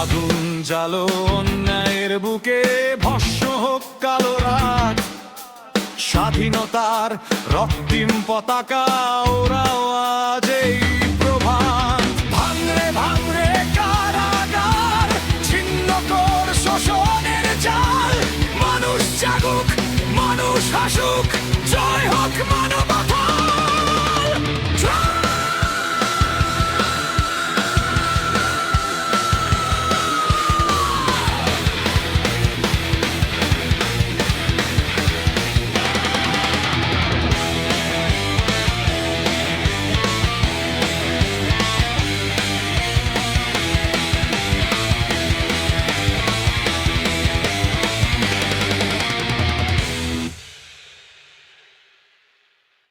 আগুন জ্বালো অন্যায়ের বুকে, ভস্ম হোক কালো রাত। স্বাধীনতার রক্তিম পতাকা ওরাও আজ এই প্রভাত। ভাঙরে ভাঙরে কারাগার, ছিন্ন কর শোষণের জাল। মানুষ জাগুক, মানুষ হাসুক, জয় হোক মানুষ।